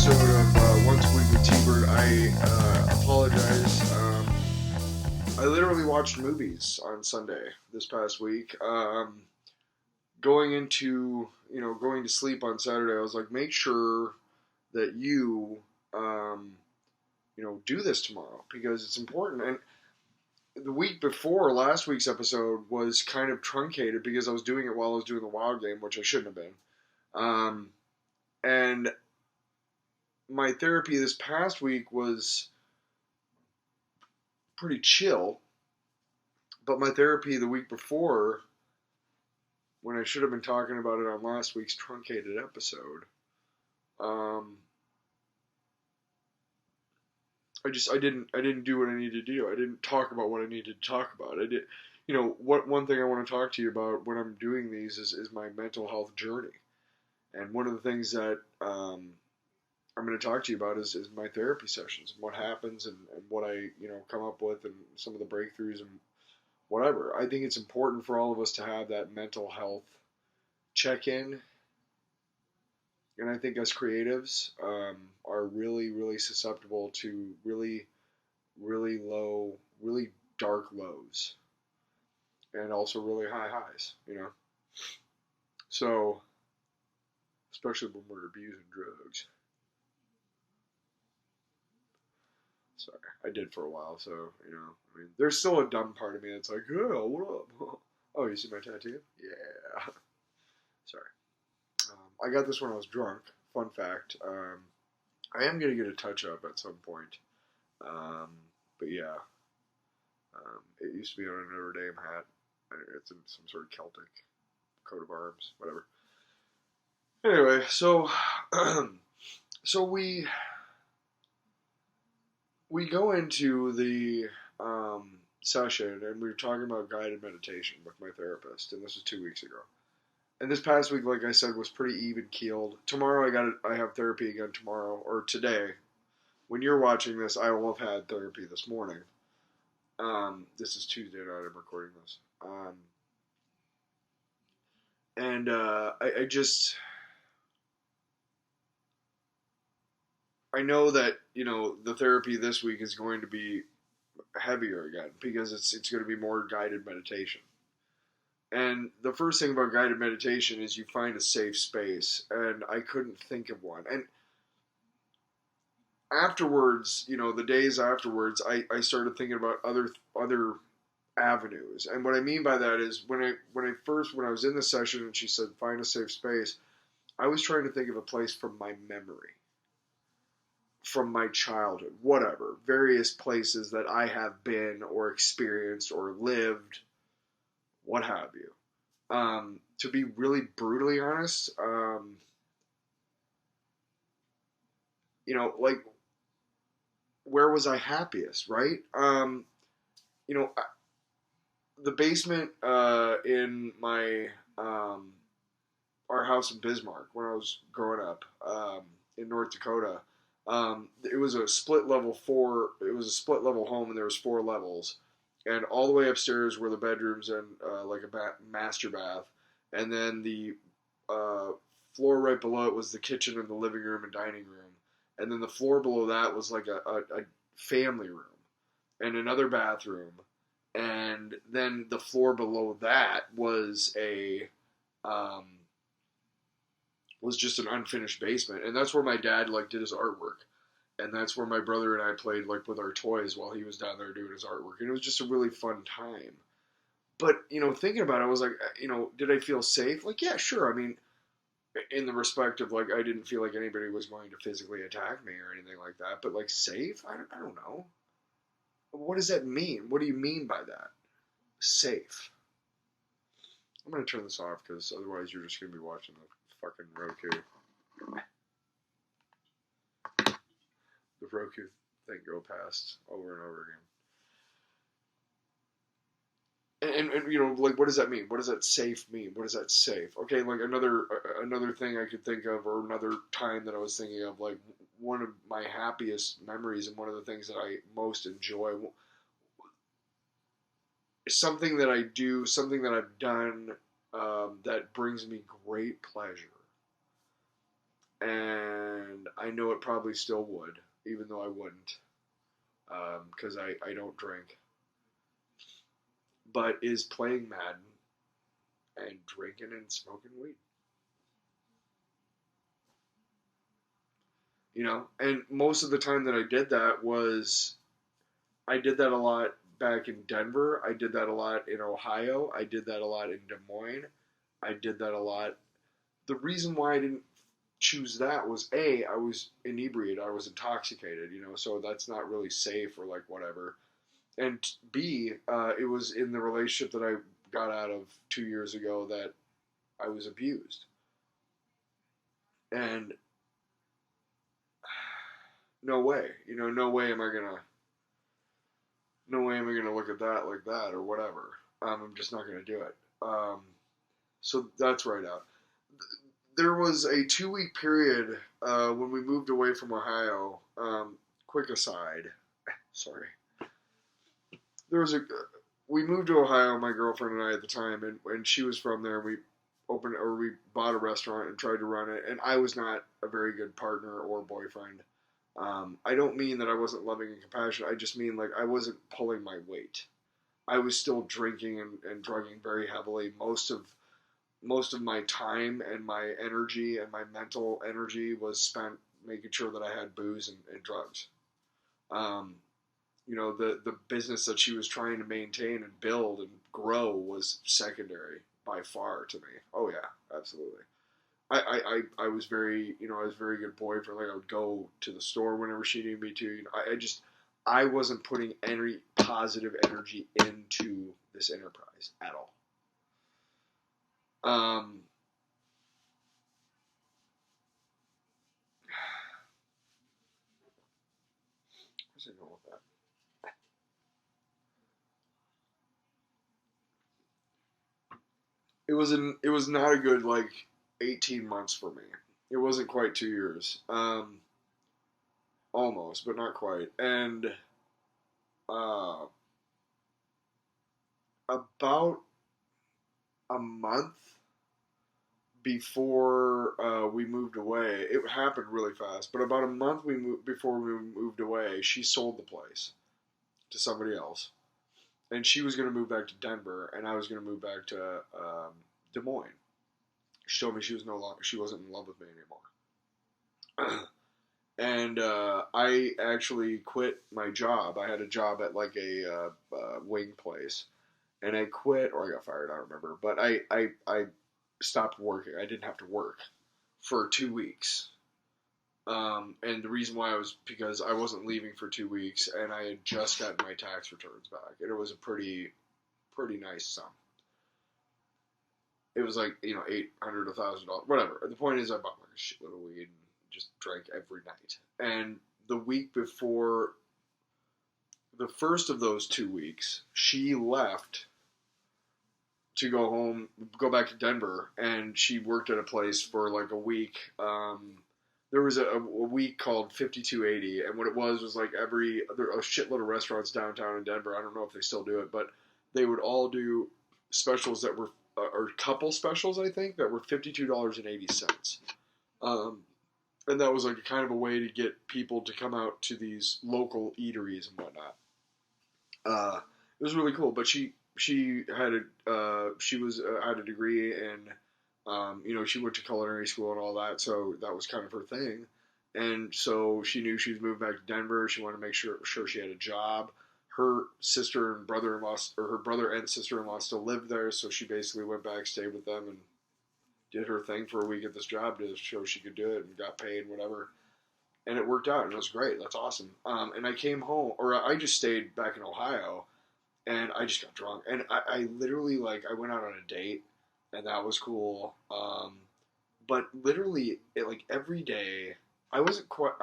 episode of Once a Week with T-Bird. I apologize. I literally watched movies on Sunday this past week. Going to sleep on Saturday, I was like, make sure that do this tomorrow because it's important. And the week before, last week's episode was kind of truncated because I was doing it while I was doing the Wild game, which I shouldn't have been. And my therapy this past week was pretty chill, but my therapy the week before, when I should have been talking about it on last week's truncated episode, I didn't do what I needed to do. I didn't talk about what I needed to talk about. I did, one thing I want to talk to you about when I'm doing these is my mental health journey, and one of the things that I'm going to talk to you about is my therapy sessions and what happens and what I come up with and some of the breakthroughs and whatever. I think it's important for all of us to have that mental health check-in, and I think us creatives are really, really susceptible to really, really low, really dark lows, and also really high highs. So especially when we're abusing drugs. Sorry, I did for a while, so there's still a dumb part of me that's like, oh, what up? Oh, you see my tattoo? Yeah. Sorry. I got this when I was drunk. Fun fact. I am gonna get a touch up at some point. But yeah, it used to be on a Notre Dame hat. It's in some sort of Celtic coat of arms, whatever. Anyway, so so we go into the session and we were talking about guided meditation with my therapist, and this was 2 weeks ago. And this past week, like I said, was pretty even keeled. Tomorrow, I have therapy again tomorrow or today. When you're watching this, I will have had therapy this morning. This is Tuesday night. I'm recording this, and I know that the therapy this week is going to be heavier again because it's going to be more guided meditation. And the first thing about guided meditation is you find a safe space, and I couldn't think of one. And afterwards, the days afterwards, I started thinking about other avenues. And what I mean by that is when I was in the session and she said find a safe space, I was trying to think of a place from my memory, from my childhood, whatever, various places that I have been or experienced or lived, what have you. To be really brutally honest, like, where was I happiest, right? The basement in my our house in Bismarck when I was growing up in North Dakota. It was a split level home, and there was 4 levels, and all the way upstairs were the bedrooms and like a master bath, and then the floor right below it was the kitchen and the living room and dining room, and then the floor below that was like a family room and another bathroom, and then the floor below that was was just an unfinished basement, and that's where my dad did his artwork, and that's where my brother and I played with our toys while he was down there doing his artwork, and it was just a really fun time. But thinking about it, I was like, did I feel safe? Like, yeah, sure. I mean, in the respect of I didn't feel like anybody was going to physically attack me or anything like that, but safe? I don't know. What does that mean? What do you mean by that? Safe. I'm gonna turn this off because otherwise you're just gonna be watching the fucking Roku. The Roku thing go past over and over again. And what does that mean? What does that safe mean? What does that safe? Okay, another thing I could think of, or another time that I was thinking of, one of my happiest memories and one of the things that I most enjoy, something that I do, something that I've done that brings me great pleasure and I know it probably still would, even though I wouldn't, because I don't drink. But is playing Madden and drinking and smoking weed. And most of the time that I did that was I did that a lot back in Denver. I did that a lot in Ohio. I did that a lot in Des Moines. I did that a lot. The reason why I didn't choose that was A, I was inebriated. I was intoxicated, so that's not really safe or like whatever. And B, it was in the relationship that I got out of 2 years ago that I was abused. And no way, no way am I gonna look at that like that or whatever. I'm just not gonna do it. So that's right out. There was a 2 week period when we moved away from Ohio. Quick aside, sorry. There was a We moved to Ohio, my girlfriend and I at the time, and she was from there. We bought a restaurant and tried to run it, and I was not a very good partner or boyfriend. I don't mean that I wasn't loving and compassionate. I just mean like I wasn't pulling my weight. I was still drinking and drugging very heavily. Most of my time and my energy and my mental energy was spent making sure that I had booze and drugs. Um, the business that she was trying to maintain and build and grow was secondary by far to me. Oh yeah, absolutely. I was I was a very good boyfriend. Like I would go to the store whenever she needed me to. I wasn't putting any positive energy into this enterprise at all. Um, where's I going with that? It was not a good like 18 months for me. It wasn't quite 2 years. Almost, but not quite. And uh, about a month before we moved away, it happened really fast. But about a month before we moved away, she sold the place to somebody else, and she was going to move back to Denver, and I was going to move back to Des Moines. She told me she wasn't in love with me anymore. And I actually quit my job. I had a job at like a wing place, and I quit or I got fired. I don't remember, but I stopped working. I didn't have to work for 2 weeks. And the reason why was because I wasn't leaving for 2 weeks, and I had just gotten my tax returns back, and it was a pretty nice sum. It was like $800, $1,000, whatever. The point is, I bought like a shitload of weed and just drank every night. And the week before the first of those 2 weeks, she left to go home, go back to Denver, and she worked at a place for like a week. There was a week called 5280, and what it was like there a shitload of restaurants downtown in Denver. I don't know if they still do it, but they would all do specials that were or couple specials, I think, that were $52.80. Um, and that was like a kind of a way to get people to come out to these local eateries and whatnot. It was really cool, but she had had a degree in she went to culinary school and all that, so that was kind of her thing. And so she knew she was moving back to Denver. She wanted to make sure she had a job. Her sister and brother-in-law, or her brother and sister-in-law, still lived there, so she basically went back, stayed with them, and did her thing for a week at this job to show she could do it and got paid, whatever. And it worked out, and it was great. That's awesome. And I came home, or I just stayed back in Ohio, and I just got drunk. And I literally, like, I went out on a date, and that was cool. But literally, like, every day, I wasn't quite,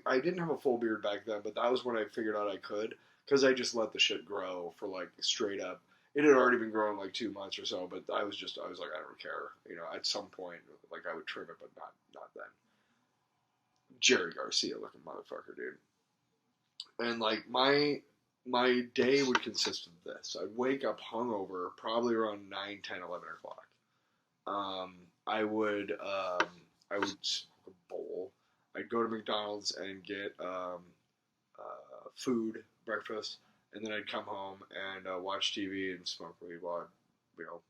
I didn't have a full beard back then, but that was when I figured out I could, because I just let the shit grow for, like, straight up. It had already been growing, like, 2 months or so, but I was like, I don't care. At some point, like, I would trim it, but not then. Jerry Garcia looking motherfucker, dude. And, like, my day would consist of this. I'd wake up hungover, probably around 9, 10, 11 o'clock. I would smoke a bowl I'd go to McDonald's and get food, breakfast, and then I'd come home and watch TV and smoke weed while I want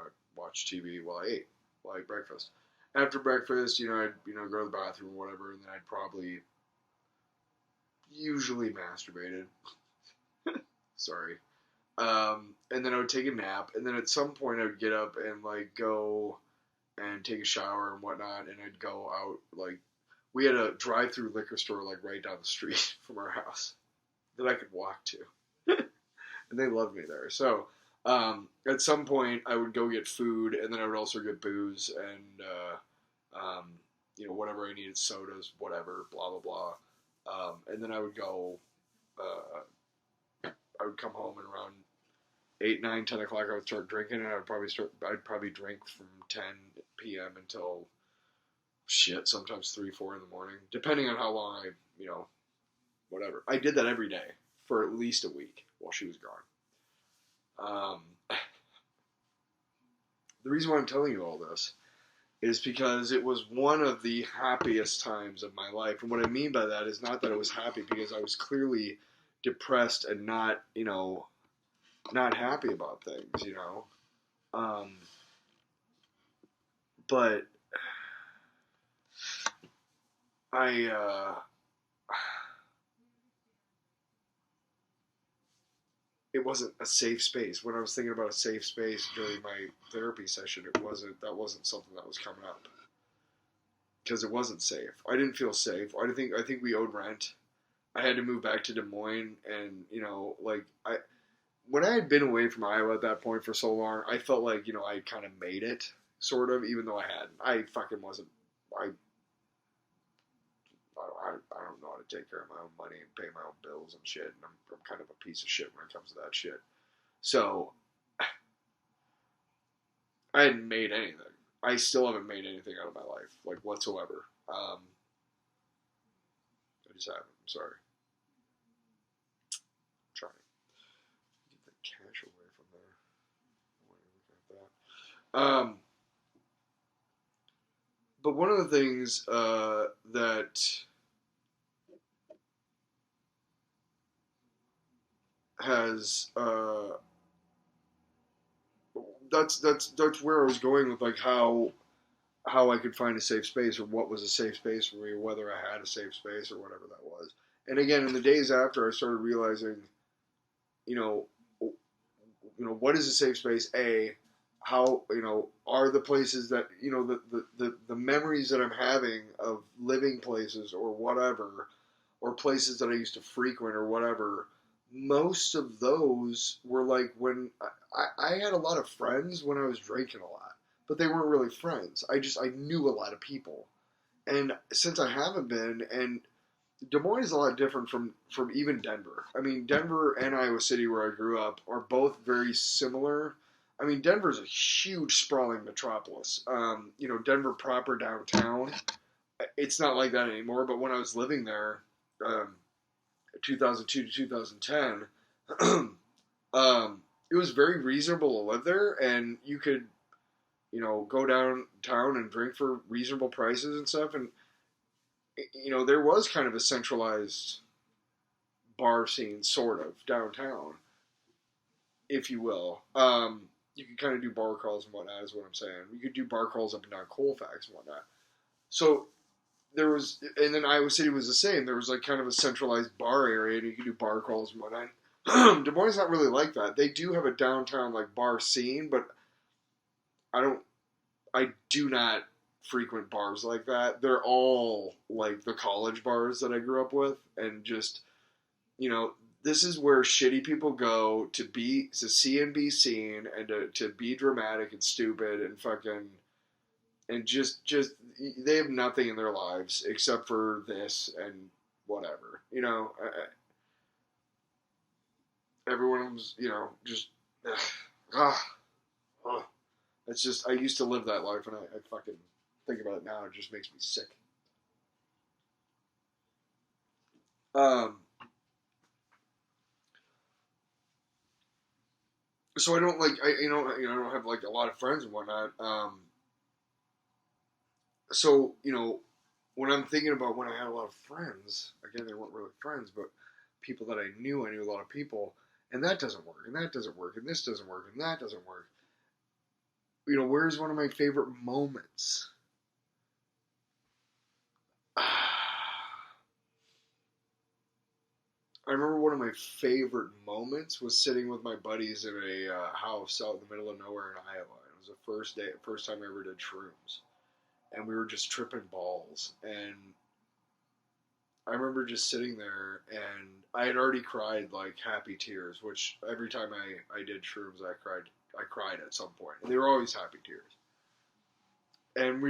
to watch TV while I ate breakfast. After breakfast, I'd go to the bathroom or whatever, and then I'd probably usually masturbated. Sorry. And then I would take a nap, and then at some point I would get up and like go and take a shower and whatnot, and I'd go out. Like, we had a drive-through liquor store like right down the street from our house that I could walk to, and they loved me there. So at some point I would go get food, and then I would also get booze and whatever I needed, sodas, whatever, blah blah blah. And then I would go. I would come home and around 8, 9, 10 o'clock I would start drinking, and I'd probably drink from 10 p.m. until sometimes 3, 4 in the morning, depending on how long whatever. I did that every day for at least a week while she was gone. The reason why I'm telling you all this is because it was one of the happiest times of my life. And what I mean by that is not that I was happy, because I was clearly depressed and not happy about things, but it wasn't a safe space. When I was thinking about a safe space during my therapy session, that wasn't something that was coming up, because it wasn't safe. I didn't feel safe. I think we owed rent. I had to move back to Des Moines, and when I had been away from Iowa at that point for so long, I felt like I kind of made it, sort of, even though I hadn't. I fucking wasn't. I don't know how to take care of my own money and pay my own bills and shit, and I'm kind of a piece of shit when it comes to that shit. So I hadn't made anything. I still haven't made anything out of my life, like, whatsoever. I just haven't. I'm sorry. I'm trying to get the cash away from there. Look at that. But one of the things that has that's where I was going with, like, how I could find a safe space, or what was a safe space for me, or whether I had a safe space or whatever that was. And again, in the days after, I started realizing, what is a safe space? How, are the places that, the memories that I'm having of living places or whatever, or places that I used to frequent or whatever, most of those were like when I had a lot of friends when I was drinking a lot, but they weren't really friends. I knew a lot of people. And since I haven't been, and Des Moines is a lot different from even Denver. I mean, Denver and Iowa City, where I grew up, are both very similar. I mean, Denver's a huge, sprawling metropolis. Denver proper downtown, it's not like that anymore. But when I was living there, 2002 to 2010, it was very reasonable to live there, and you could, go downtown and drink for reasonable prices and stuff. And there was kind of a centralized bar scene, sort of, downtown, if you will. You could kind of do bar crawls and whatnot, is what I'm saying. You could do bar crawls up and down Colfax and whatnot. So there was, and then Iowa City was the same. There was like kind of a centralized bar area, and you could do bar crawls and whatnot. Des Moines is not really like that. They do have a downtown like bar scene, but I do not frequent bars like that. They're all like the college bars that I grew up with, and just, this is where shitty people go to see and be seen, and to be dramatic and stupid and fucking, and just they have nothing in their lives except for this and whatever, everyone's, just it's just, I used to live that life, and I fucking think about it now, it just makes me sick. So I don't like, I don't have like a lot of friends and whatnot. So, when I'm thinking about when I had a lot of friends, again, they weren't really friends, but people that I knew a lot of people, and that doesn't work, and that doesn't work, and this doesn't work, and that doesn't work. Where's one of my favorite moments? I remember one of my favorite moments was sitting with my buddies in a house out in the middle of nowhere in Iowa. It was the first time I ever did shrooms, and we were just tripping balls. And I remember just sitting there, and I had already cried like happy tears, which every time I did shrooms, I cried at some point, and they were always happy tears. And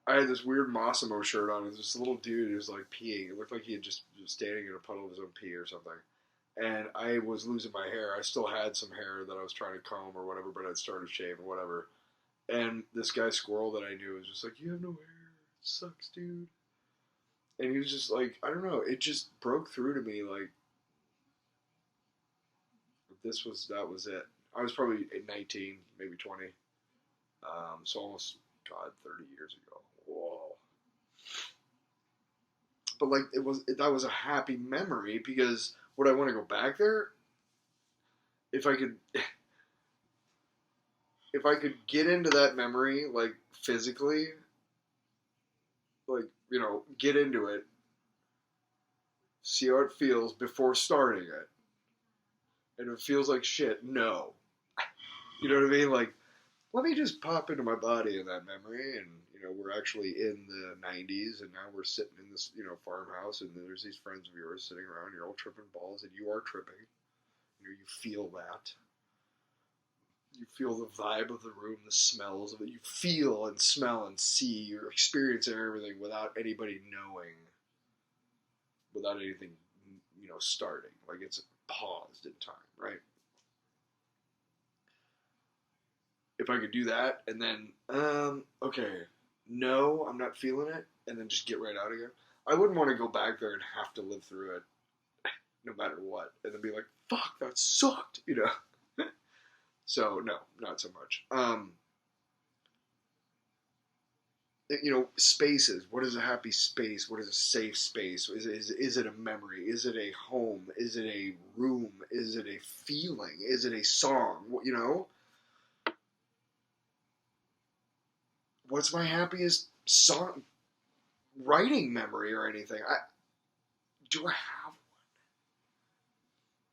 I had this weird Massimo shirt on, and this little dude who was like peeing. It looked like he had just was standing in a puddle of his own pee or something. And I was losing my hair. I still had some hair that I was trying to comb or whatever, but I'd started shaving, whatever. And this guy Squirrel that I knew was just like, "You have no hair. It sucks, dude." And he was just like, I don't know. It just broke through to me like that was it. I was probably 19, maybe 20. So almost, God, 30 years ago. Whoa. But like that was a happy memory because would I want to go back there if I could if I could get into that memory like physically, like get into it, see how it feels before starting it, and if it feels like shit, no. You know what I mean? Like, let me just pop into my body in that memory, and we're actually in the 90s, and now we're sitting in this farmhouse, and there's these friends of yours sitting around. You're all tripping balls, and you are tripping. You feel that. You feel the vibe of the room, the smells of it. You feel and smell and see. You're experiencing everything without anybody knowing, without anything, starting. Like it's paused in time, right? If I could do that and then, okay, no, I'm not feeling it, and then just get right out again. I wouldn't want to go back there and have to live through it no matter what, and then be like, fuck, that sucked, So, no, not so much. Spaces. What is a happy space? What is a safe space? Is it a memory? Is it a home? Is it a room? Is it a feeling? Is it a song? What's my happiest song writing memory or anything? Do I have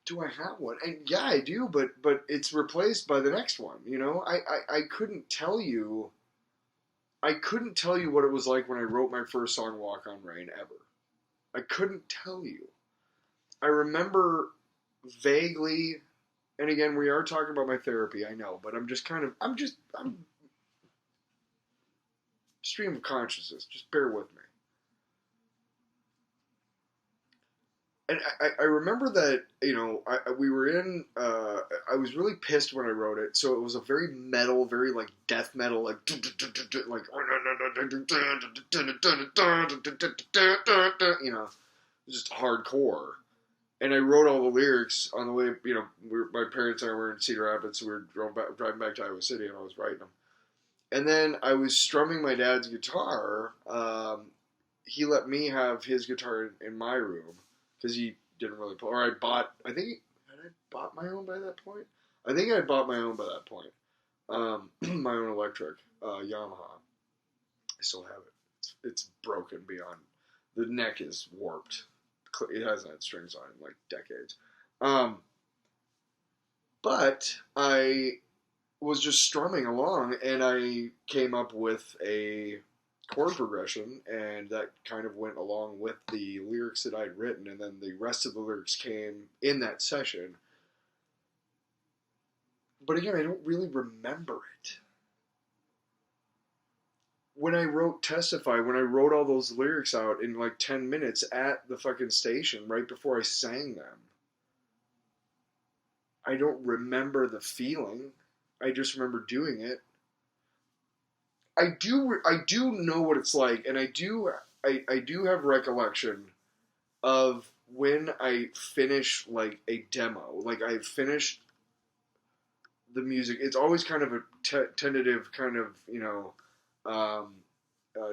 do I have one? And yeah, I do, but it's replaced by the next one. I couldn't tell you. I couldn't tell you what it was like when I wrote my first song, "Walk on Rain," ever. I couldn't tell you. I remember vaguely, and again, we are talking about my therapy. I know, but I'm stream of consciousness. Just bear with me. And I remember that we were in I was really pissed when I wrote it, so it was a very metal, very like death metal, like just hardcore. And I wrote all the lyrics on the way. My parents and I were in Cedar Rapids, so we were driving back to Iowa City, and I was writing them. And then I was strumming my dad's guitar. He let me have his guitar in my room because he didn't really play. Or I think, had I bought my own by that point? I think I bought my own by that point. My own electric Yamaha. I still have it. It's broken beyond. The neck is warped. It hasn't had strings on it in like decades. But I was just strumming along, and I came up with a chord progression, and that kind of went along with the lyrics that I'd written, and then the rest of the lyrics came in that session. But again, I don't really remember it. When I wrote Testify, when I wrote all those lyrics out in like 10 minutes at the fucking station right before I sang them, I don't remember the feeling. I just remember doing it. I do know what it's like, and I do have recollection of when I finish like a demo, like I finished the music. It's always kind of a tentative kind of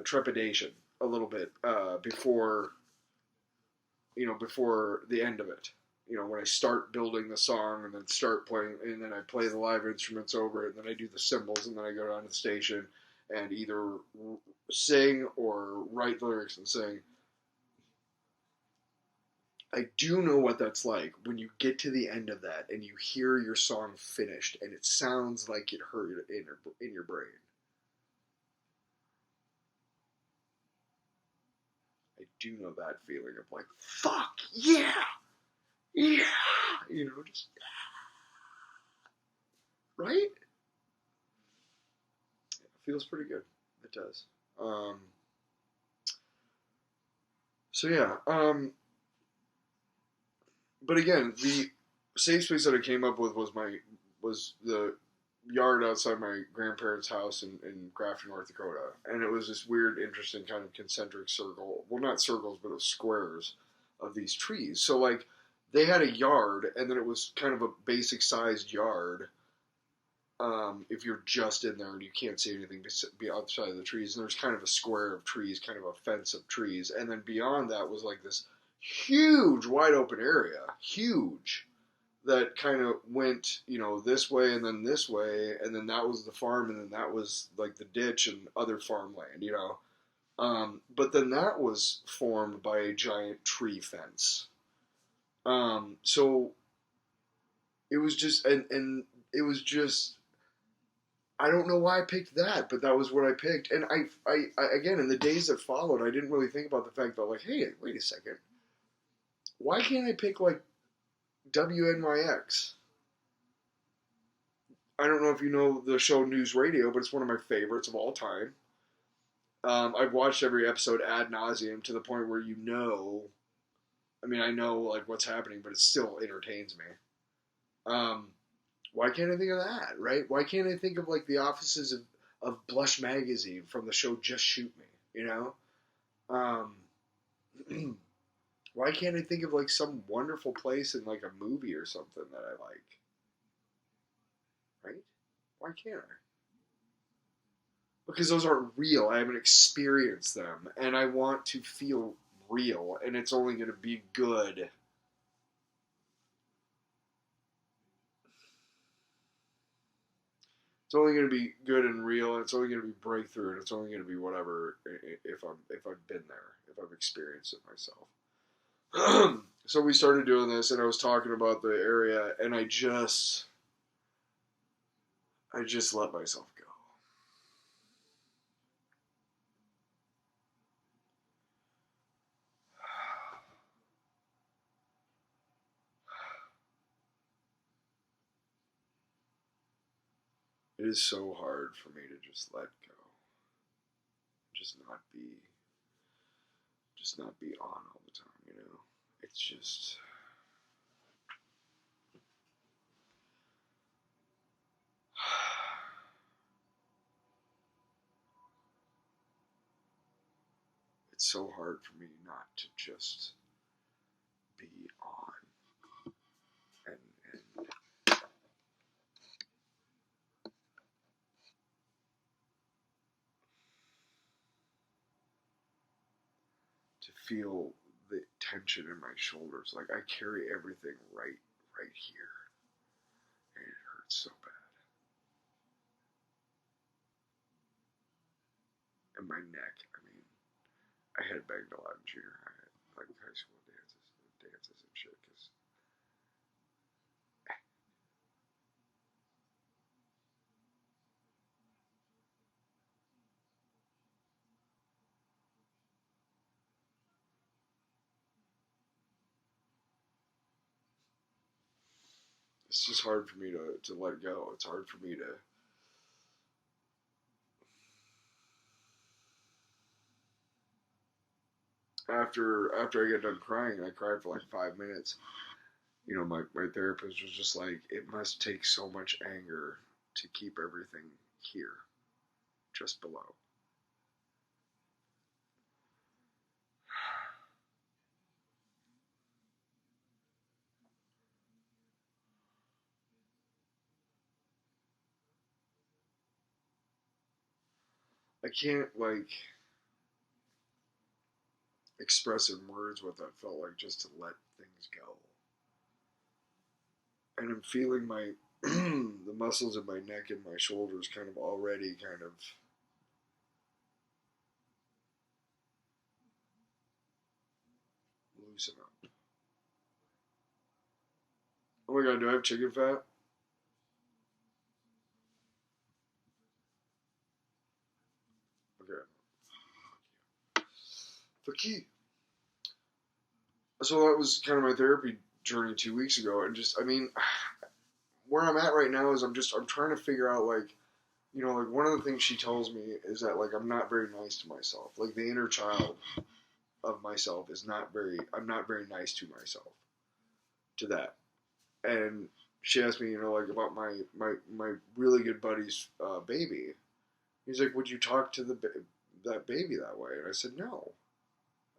trepidation. a little bit before before the end of it. When I start building the song and then start playing, and then I play the live instruments over it, and then I do the cymbals, and then I go down to the station and either sing or write the lyrics and sing. I do know what that's like when you get to the end of that and you hear your song finished and it sounds like it hurt in your brain. I do know that feeling of like, fuck, yeah, yeah, just, right? It feels pretty good. It does. So yeah, but again, the safe space that I came up with was the yard outside my grandparents' house in Grafton, North Dakota, and it was this weird, interesting kind of concentric circle. Well, not circles, but of squares of these trees. So like they had a yard, and then it was kind of a basic sized yard. If you're just in there and you can't see anything be outside of the trees, and there's kind of a square of trees, kind of a fence of trees, and then beyond that was like this huge wide open area, huge, that kind of went, this way and then this way, and then that was the farm, and then that was like the ditch and other farmland. But then that was formed by a giant tree fence. So it was just, and it was just, I don't know why I picked that, but that was what I picked. And I again, in the days that followed, I didn't really think about the fact that, like, hey, wait a second. Why can't I pick, like, WNYX? I don't know if you know the show News Radio, but it's one of my favorites of all time. I've watched every episode ad nauseum to the point where I know, like, what's happening, but it still entertains me. Why can't I think of that, right? Why can't I think of, like, the offices of Blush Magazine from the show Just Shoot Me, Why can't I think of, like, some wonderful place in, like, a movie or something that I like? Right? Why can't I? Because those aren't real. I haven't experienced them. And I want to feel real. And it's only going to be good. It's only going to be good and real. And it's only going to be breakthrough. And it's only going to be whatever if I've been there. If I've experienced it myself. So we started doing this. And I was talking about the area. And I just let myself go. It is so hard for me to just let go. Just not be on all the time, It's just it's so hard for me not to just be on and to feel the tension in my shoulders. Like I carry everything right here. And it hurts so bad. And my neck, I headbanged a lot in junior high, like high school dances and shit, because it's just hard for me to let go. It's hard for me to after I get done crying, and I cried for like 5 minutes. My therapist was just like, it must take so much anger to keep everything here, just below. I can't, like, express in words what that felt like, just to let things go. And I'm feeling my the muscles in my neck and my shoulders kind of already kind of loosen up. Oh my god, do I have chicken fat? Okay. The key. So that was kind of my therapy journey 2 weeks ago, and just, I mean, where I'm at right now is I'm trying to figure out, like, like one of the things she tells me is that, like, I'm not very nice to myself. Like, the inner child of myself is not very, I'm not very nice to myself, to that. And she asked me, like, about my really good buddy's baby. He's like, would you talk to that baby that way? And I said, no,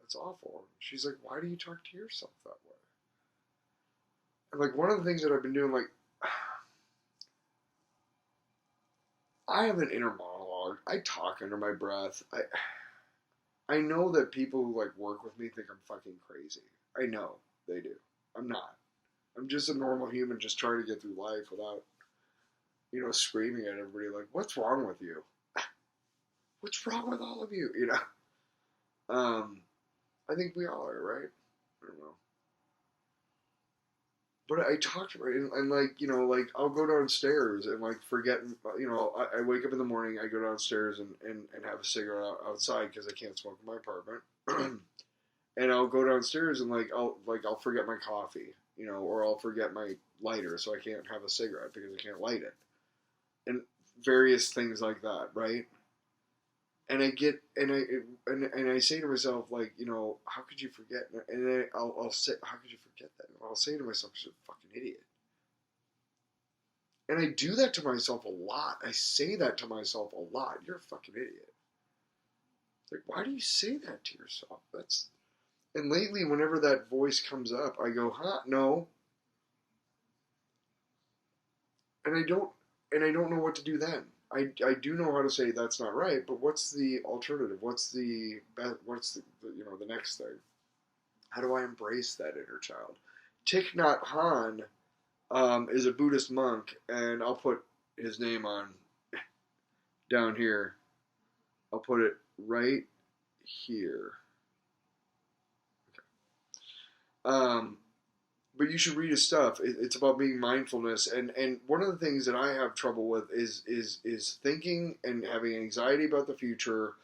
that's awful. She's like, why do you talk to yourself that way? And, like, one of the things that I've been doing, like, I have an inner monologue. I talk under my breath. I know that people who, like, work with me think I'm fucking crazy. I know they do. I'm not. I'm just a normal human just trying to get through life without, screaming at everybody like, what's wrong with you? What's wrong with all of you? I think we all are, right? I don't know. But I talk to her, and like, like, I'll go downstairs and, like, forget, I wake up in the morning, I go downstairs and have a cigarette outside because I can't smoke in my apartment. And I'll go downstairs and, like, I'll forget my coffee, or I'll forget my lighter, so I can't have a cigarette because I can't light it. And various things like that, right? And I get, and I say to myself, like, how could you forget? And then I'll say, how could you forget that? And I'll say to myself, you're a fucking idiot. And I do that to myself a lot. I say that to myself a lot. You're a fucking idiot. Like, why do you say that to yourself? And lately, whenever that voice comes up, I go, huh? No. And I don't know what to do then. I do know how to say that's not right, but what's the alternative? What's the the next thing? How do I embrace that inner child? Thich Nhat Hanh is a Buddhist monk, and I'll put his name on down here. I'll put it right here. Um, but you should read his stuff. It's about being mindfulness, and one of the things that I have trouble with is thinking and having anxiety about the future,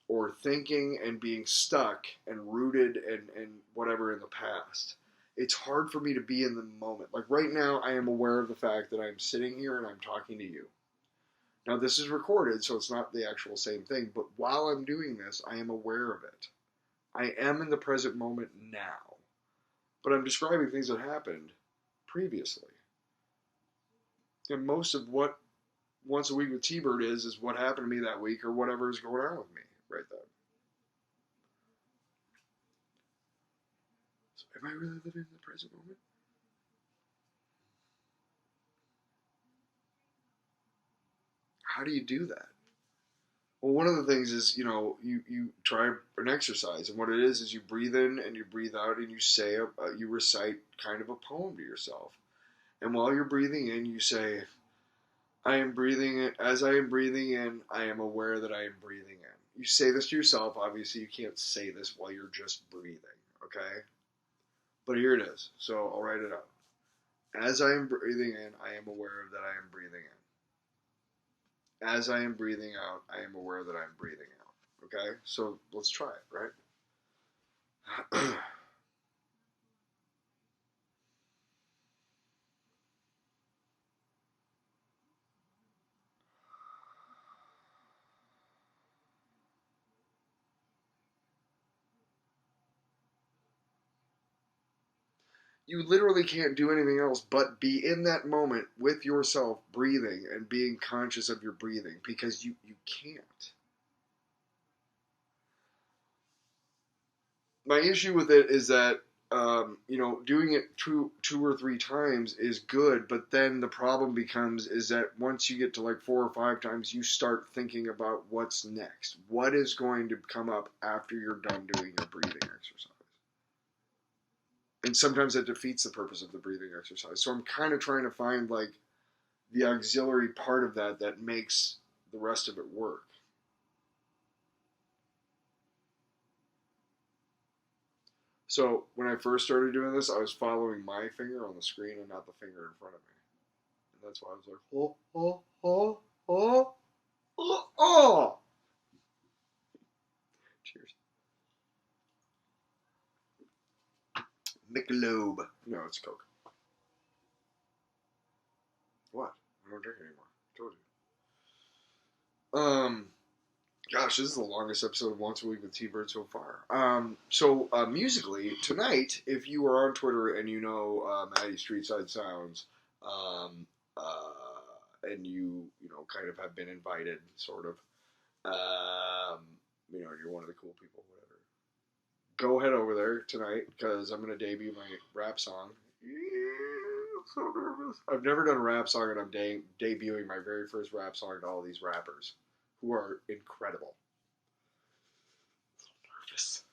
or thinking and being stuck and rooted and whatever in the past. It's hard for me to be in the moment. Like right now, I am aware of the fact that I'm sitting here and I'm talking to you. Now, this is recorded, so it's not the actual same thing, but while I'm doing this, I am aware of it. I am in the present moment now, but I'm describing things that happened previously. And most of what Once a Week with T-Bird is what happened to me that week or whatever is going on with me right then. So am I really living in the present moment? How do you do that? Well, one of the things is, you try an exercise, and what it is you breathe in and you breathe out, and you say, you recite kind of a poem to yourself. And while you're breathing in, you say, I am breathing in. As I am breathing in, I am aware that I am breathing in. You say this to yourself. Obviously, you can't say this while you're just breathing, okay? But here it is. So I'll write it out. As I am breathing in, I am aware that I am breathing in. As I am breathing out, I am aware that I am breathing out. Okay? So let's try it, right? You literally can't do anything else but be in that moment with yourself breathing and being conscious of your breathing, because you can't. My issue with it is that doing it two or three times is good, but then the problem becomes is that once you get to like 4 or 5 times, you start thinking about what's next. What is going to come up after you're done doing your breathing exercise? And sometimes that defeats the purpose of the breathing exercise. So I'm kind of trying to find like the auxiliary part of that makes the rest of it work. So when I first started doing this, I was following my finger on the screen and not the finger in front of me. And that's why I was like, oh, oh, oh, oh, oh, oh. Cheers. Michelob. No, it's Coke. What? I don't drink anymore. I told you. Gosh, this is the longest episode of Once a Week with T-Bird so far. Musically, tonight, if you are on Twitter and you know Maddie Streetside Sounds, and you kind of have been invited, sort of, you're one of the cool people, whatever. Go head over there tonight, because I'm going to debut my rap song. I'm so nervous. I've never done a rap song, and I'm debuting my very first rap song to all these rappers, who are incredible. So nervous.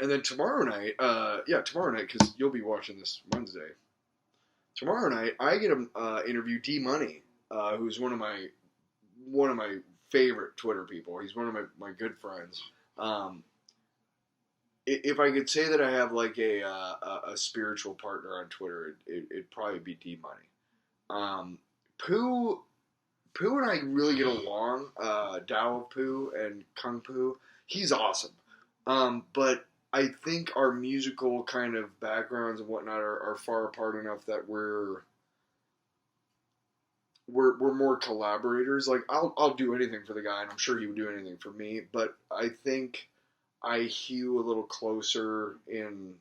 And then tomorrow night, because you'll be watching this Wednesday. Tomorrow night, I get to interview D Money, who's one of my favorite Twitter people. He's one of my good friends. If I could say that I have like a spiritual partner on Twitter, it'd probably be D Money. Pooh and I really get along. Dao of Pooh and Kung Pooh, he's awesome. But I think our musical kind of backgrounds and whatnot are far apart enough that we're more collaborators. Like I'll do anything for the guy, and I'm sure he would do anything for me. But I think I hew a little closer in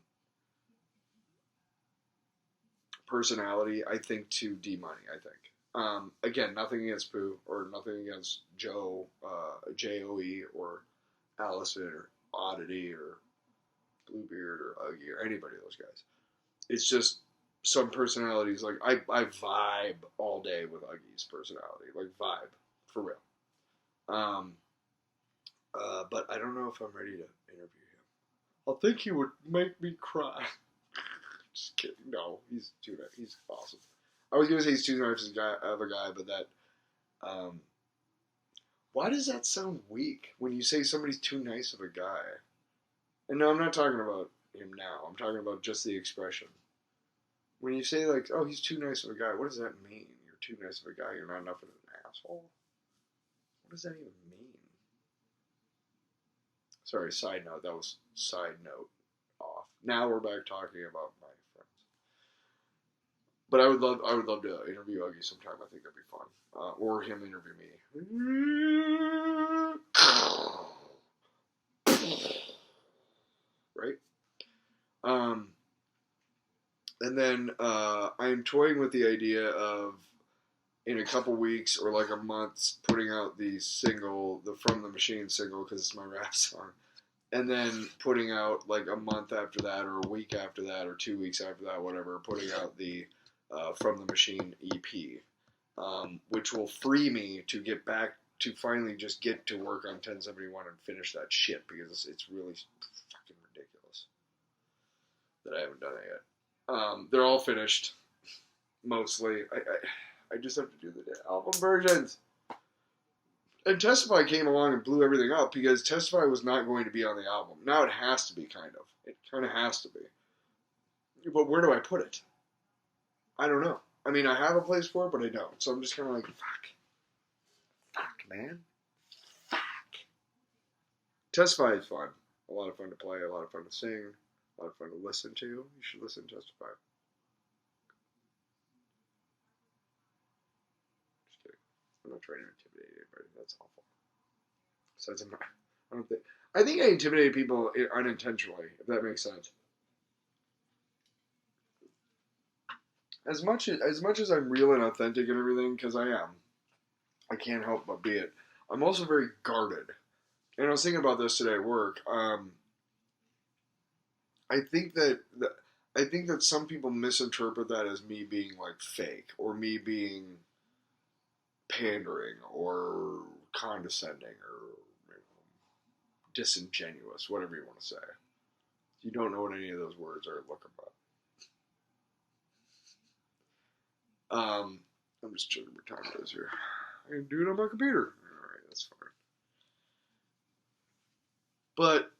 personality, I think, to D Money. I think. Again, nothing against Pooh or nothing against Joe, Joe, or Allison or Oddity or Bluebeard or Uggy or anybody of those guys. It's just some personalities. Like I vibe all day with Uggy's personality. Like vibe for real. But I don't know if I'm ready to interview him. I think he would make me cry. Just kidding. No, he's too nice. He's awesome. I was gonna say he's too nice of a guy, but that. Why does that sound weak when you say somebody's too nice of a guy? And no, I'm not talking about him now. I'm talking about just the expression. When you say like, "Oh, he's too nice of a guy," what does that mean? You're too nice of a guy. You're not enough of an asshole. What does that even mean? Sorry, side note. That was side note off. Now we're back talking about my friends. But I would love to interview Uggy sometime. I think that'd be fun. Or him interview me. Right? And then I'm toying with the idea of in a couple weeks or like a month putting out the single, the From the Machine single, because it's my rap song. And then putting out like a month after that or a week after that or 2 weeks after that, whatever, putting out the From the Machine EP, which will free me to get back to finally just get to work on 1071 and finish that shit, because it's really fucking ridiculous that I haven't done it yet. They're all finished, mostly. I just have to do the album versions. And Testify came along and blew everything up, because Testify was not going to be on the album. Now it has to be, kind of. It kind of has to be. But where do I put it? I don't know. I mean, I have a place for it, but I don't. So I'm just kind of like, fuck. Fuck, man. Fuck. Testify is fun. A lot of fun to play, a lot of fun to sing, a lot of fun to listen to. You should listen to Testify. Just kidding. I'm not trying to intimidate anybody. That's awful. Besides, I think I intimidate people unintentionally, if that makes sense. As much as I'm real and authentic and everything, because I am, I can't help but be it. I'm also very guarded. And I was thinking about this today at work. I think that I think that some people misinterpret that as me being like fake or me being pandering or condescending or disingenuous, whatever you want to say. If you don't know what any of those words are, look them up. I'm just checking what time it is here. I can do it on my computer. All right, that's fine. But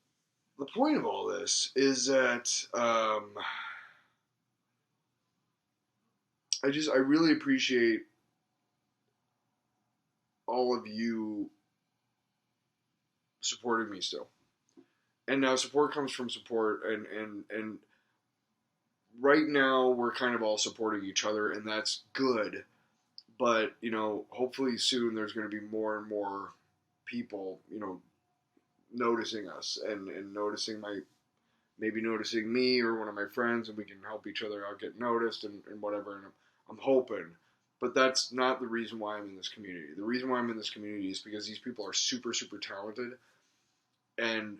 the point of all this is that I really appreciate all of you supporting me still. And now support comes from support, and right now we're kind of all supporting each other, and that's good. But hopefully soon there's going to be more and more people, noticing us and noticing maybe noticing me or one of my friends, and we can help each other out get noticed and whatever. And I'm hoping. But that's not the reason why I'm in this community. The reason why I'm in this community is because these people are super, super talented. And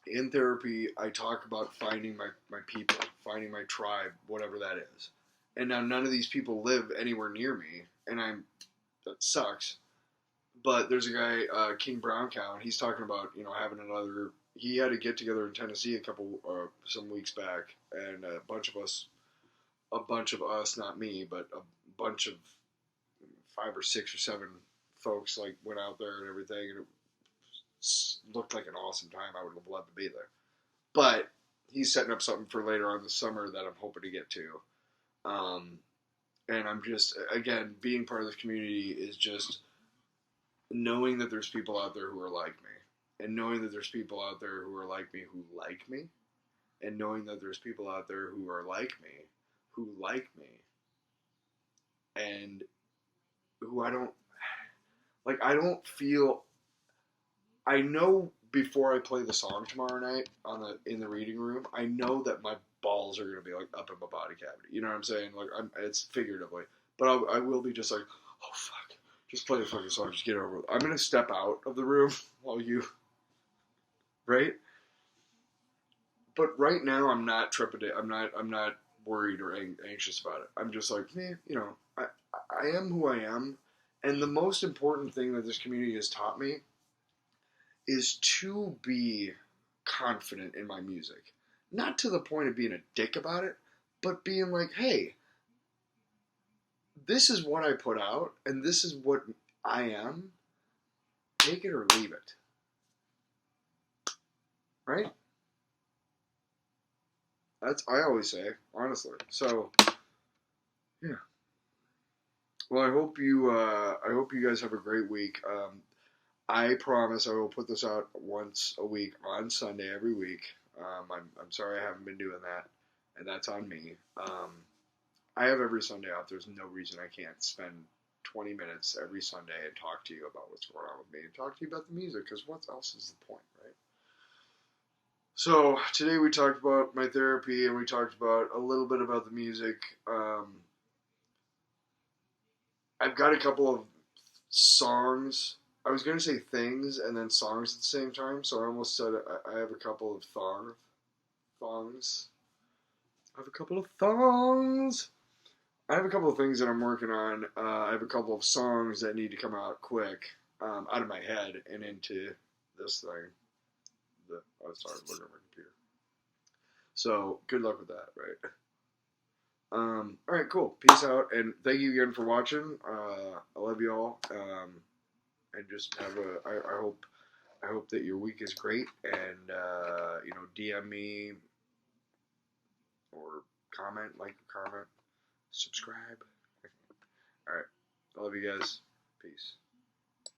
in therapy, I talk about finding my people, finding my tribe, whatever that is. And now none of these people live anywhere near me, and that sucks. But there's a guy, King Brown Cow, and he's talking about having another. He had a get together in Tennessee some weeks back, and a bunch of us, not me, but a bunch of 5 or 6 or 7 folks like went out there and everything, and it looked like an awesome time. I would have loved to be there. But he's setting up something for later on this summer that I'm hoping to get to. And I'm just, again, being part of this community is just knowing that there's people out there who are like me. And knowing that there's people out there who are like me who like me. And knowing that there's people out there who are like me who like me. And who I don't feel... I know before I play the song tomorrow night in the reading room, I know that my balls are gonna be like up in my body cavity. You know what I'm saying? Like it's figuratively, but I will be just like, oh fuck, just play the fucking song, just get it over with. I'm gonna step out of the room while you, right? But right now I'm not trepidate. I'm not worried or anxious about it. I'm just like, I am who I am, and the most important thing that this community has taught me is to be confident in my music. Not to the point of being a dick about it, but being like, hey, this is what I put out, and this is what I am. Take it or leave it. Right? That's I always say, honestly. So, yeah. Well, I hope you guys have a great week. I promise I will put this out once a week on Sunday every week. I'm sorry I haven't been doing that, and that's on me. I have every Sunday off. There's no reason I can't spend 20 minutes every Sunday and talk to you about what's going on with me and talk to you about the music, because what else is the point, right? So today we talked about my therapy, and we talked about a little bit about the music. I've got a couple of songs. I was going to say things and then songs at the same time, so I almost said I have a couple of thongs. I have a couple of thongs. I have a couple of things that I'm working on. I have a couple of songs that need to come out quick, out of my head and into this thing. I was talking looking at my computer. So good luck with that, right? All right, cool. Peace out, and thank you again for watching. I love you all. And just have I hope that your week is great, and DM me or comment, subscribe. All right, I love you guys. Peace.